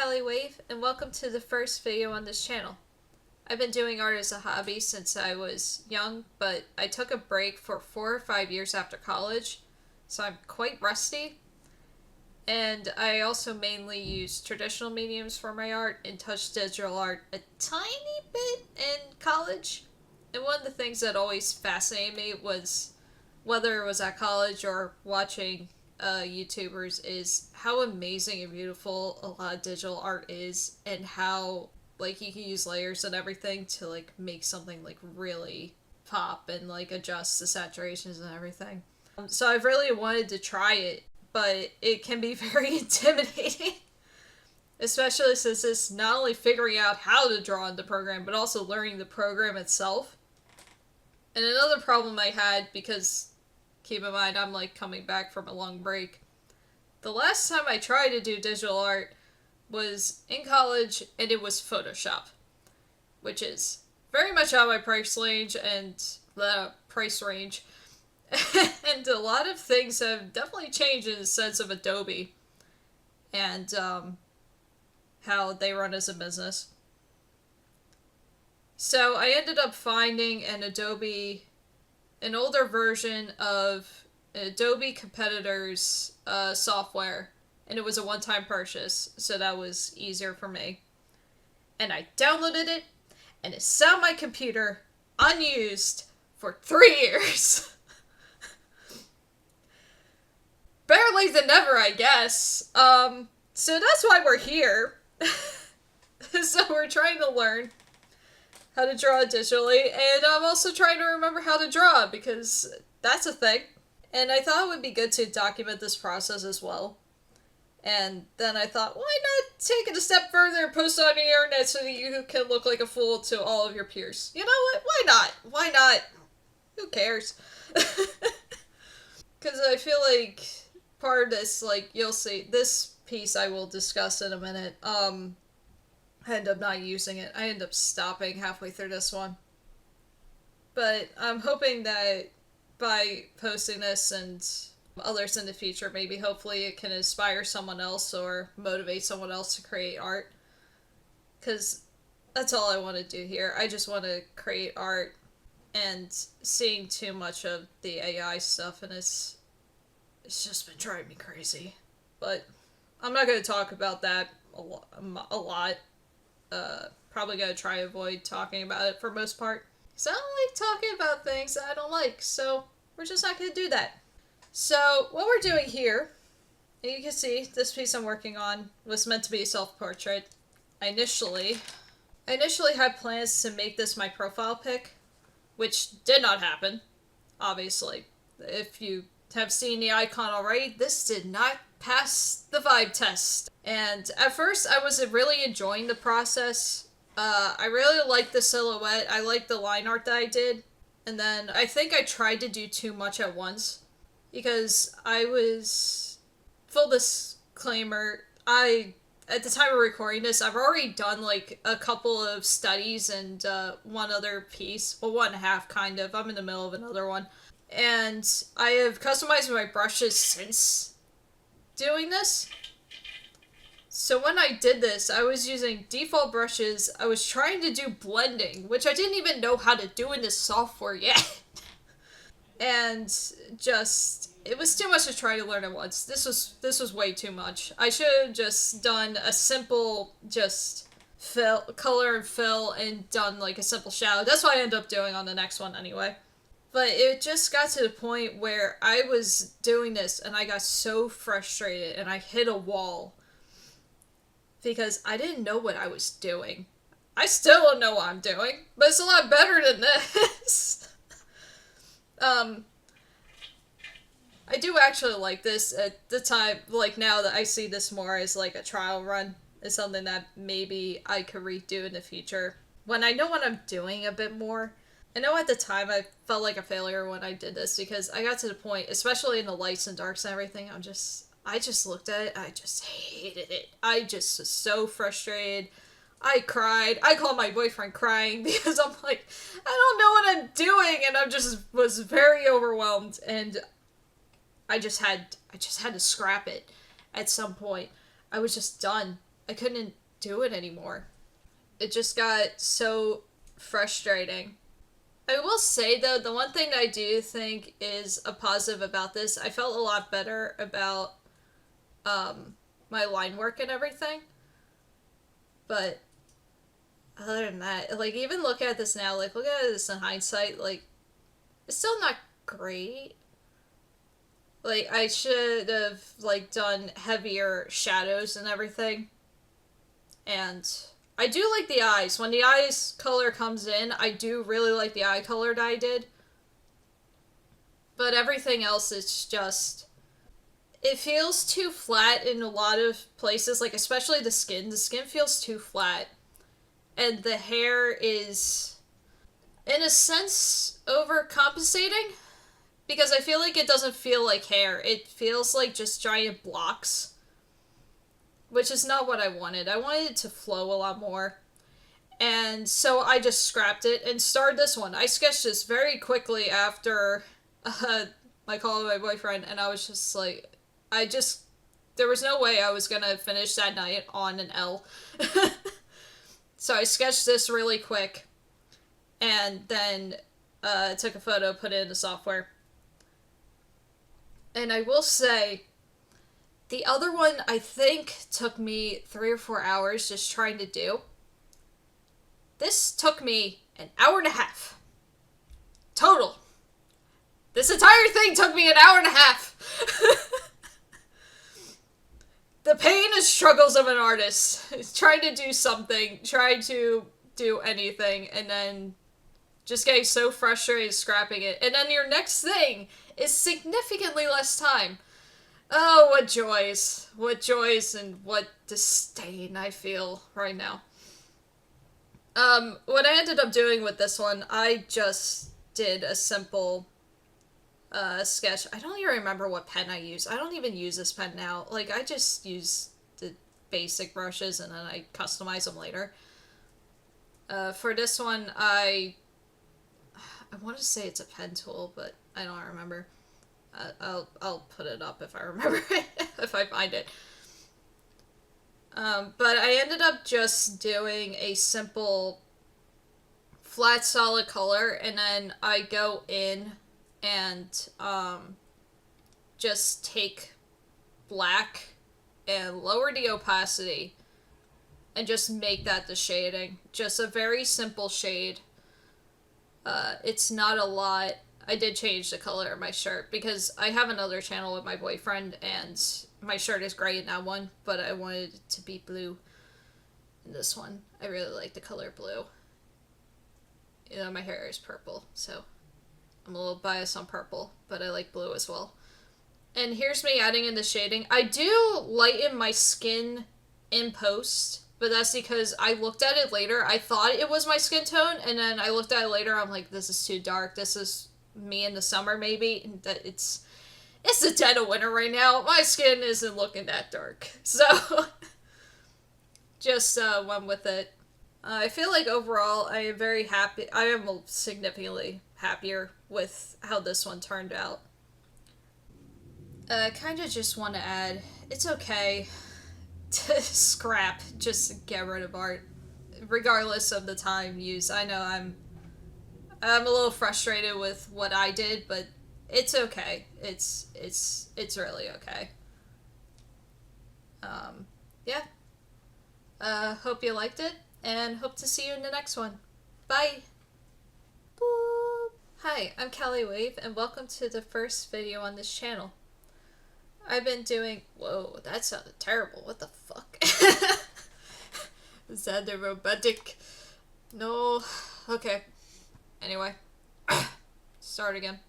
Wave, and welcome to the first video on this channel. I've been doing art as a hobby since I was young, but I took a break for 4 or 5 years after college, so I'm quite rusty. And I also mainly use traditional mediums for my art and touched digital art a tiny bit in college. And one of the things that always fascinated me was, whether it was at college or watching YouTubers, is how amazing and beautiful a lot of digital art is, and how like you can use layers and everything to like make something like really pop and like adjust the saturations and everything. So I've really wanted to try it, but it can be very intimidating, especially since it's not only figuring out how to draw in the program but also learning the program itself. And another problem I had, because keep in mind, I'm like coming back from a long break. The last time I tried to do digital art was in college, and it was Photoshop, which is very much out of my price range, and and a lot of things have definitely changed in the sense of Adobe and how they run as a business. So I ended up finding an older version of Adobe competitors' software, and it was a one-time purchase, so that was easier for me. And I downloaded it, and it sat on my computer unused for 3 years. Better late than never, I guess. So that's why we're here. So we're trying to learn how to draw digitally, and I'm also trying to remember how to draw, because that's a thing. And I thought it would be good to document this process as well. And then I thought, why not take it a step further and post it on the internet so that you can look like a fool to all of your peers? You know what? Why not? Why not? Who cares? Because I feel like part of this, like, you'll see, this piece I will discuss in a minute, I end up not using it. I end up stopping halfway through this one. But I'm hoping that by posting this and others in the future, maybe hopefully it can inspire someone else or motivate someone else to create art. Because that's all I want to do here. I just want to create art, and seeing too much of the AI stuff, and it's just been driving me crazy. But I'm not going to talk about that a lot. Probably gonna try to avoid talking about it for most part. So I don't like talking about things that I don't like, so we're just not gonna do that. So what we're doing here, and you can see this piece I'm working on was meant to be a self-portrait. I initially had plans to make this my profile pic, which did not happen, obviously. If you have seen the icon already, this did not pass the vibe test. And at first, I was really enjoying the process. I really liked the silhouette. I liked the line art that I did. And then I think I tried to do too much at once, because I was, full disclaimer, at the time of recording this, I've already done like a couple of studies and one other piece. Well, one and a half, kind of. I'm in the middle of another one. And I have customized my brushes since doing this. So when I did this, I was using default brushes. I was trying to do blending, which I didn't even know how to do in this software yet. And just, it was too much to try to learn at once. This was way too much. I should have just done a simple, just color and fill, and done like a simple shadow. That's what I ended up doing on the next one anyway. But it just got to the point where I was doing this and I got so frustrated and I hit a wall, because I didn't know what I was doing. I still don't know what I'm doing, but it's a lot better than this. I do actually like this. At the time, like now that I see this more as like a trial run, it's something that maybe I could redo in the future when I know what I'm doing a bit more. I know at the time I felt like a failure when I did this, because I got to the point, especially in the lights and darks and everything, I just looked at it, I just hated it. I just was so frustrated. I cried. I called my boyfriend crying, because I'm like, I don't know what I'm doing, and I just was very overwhelmed, and I just had to scrap it at some point. I was just done. I couldn't do it anymore. It just got so frustrating. I will say, though, the one thing that I do think is a positive about this, I felt a lot better about my line work and everything. But other than that, like, even look at this now, like, look at this in hindsight, like, it's still not great. Like, I should have, like, done heavier shadows and everything. And I do like the eyes. When the eyes color comes in, I do really like the eye color that I did. But everything else is just... It feels too flat in a lot of places, like, especially the skin. The skin feels too flat. And the hair is, in a sense, overcompensating. Because I feel like it doesn't feel like hair. It feels like just giant blocks. Which is not what I wanted. I wanted it to flow a lot more. And so I just scrapped it and started this one. I sketched this very quickly after my call with my boyfriend. And I was just like... There was no way I was gonna finish that night on an L. So I sketched this really quick. And then took a photo, put it in the software. And I will say, the other one I think took me 3 or 4 hours just trying to do. This took me an hour and a half. Total. This entire thing took me an hour and a half. The pain and struggles of an artist. Trying to do something, trying to do anything, and then just getting so frustrated scrapping it. And then your next thing is significantly less time. Oh, what joys. What joys and what disdain I feel right now. What I ended up doing with this one, I just did a simple sketch. I don't even remember what pen I use. I don't even use this pen now. Like, I just use the basic brushes and then I customize them later. For this one, I want to say it's a pen tool, but I don't remember. I'll put it up if I remember it, if I find it. But I ended up just doing a simple flat solid color, and then I go in and just take black and lower the opacity and just make that the shading. Just a very simple shade. It's not a lot. I did change the color of my shirt because I have another channel with my boyfriend and my shirt is gray in that one, but I wanted it to be blue in this one. I really like the color blue. You know, my hair is purple, so I'm a little biased on purple, but I like blue as well. And here's me adding in the shading. I do lighten my skin in post, but that's because I looked at it later. I thought it was my skin tone, and then I looked at it later. I'm like, this is too dark. This is me in the summer, maybe. That it's the dead of winter right now. My skin isn't looking that dark, so just went with it. I feel like overall I am very happy. I am significantly happier with how this one turned out. Kind of just want to add, it's okay to scrap, just get rid of art, regardless of the time used. I know I'm a little frustrated with what I did, but it's okay. It's really okay. Yeah. Hope you liked it, and hope to see you in the next one. Bye! Boop. Hi, I'm Callie Wave, and welcome to the first video on this channel. I've been doing... Whoa, that sounded terrible. What the fuck? Is that the robotic? No. Okay. Anyway. Start again.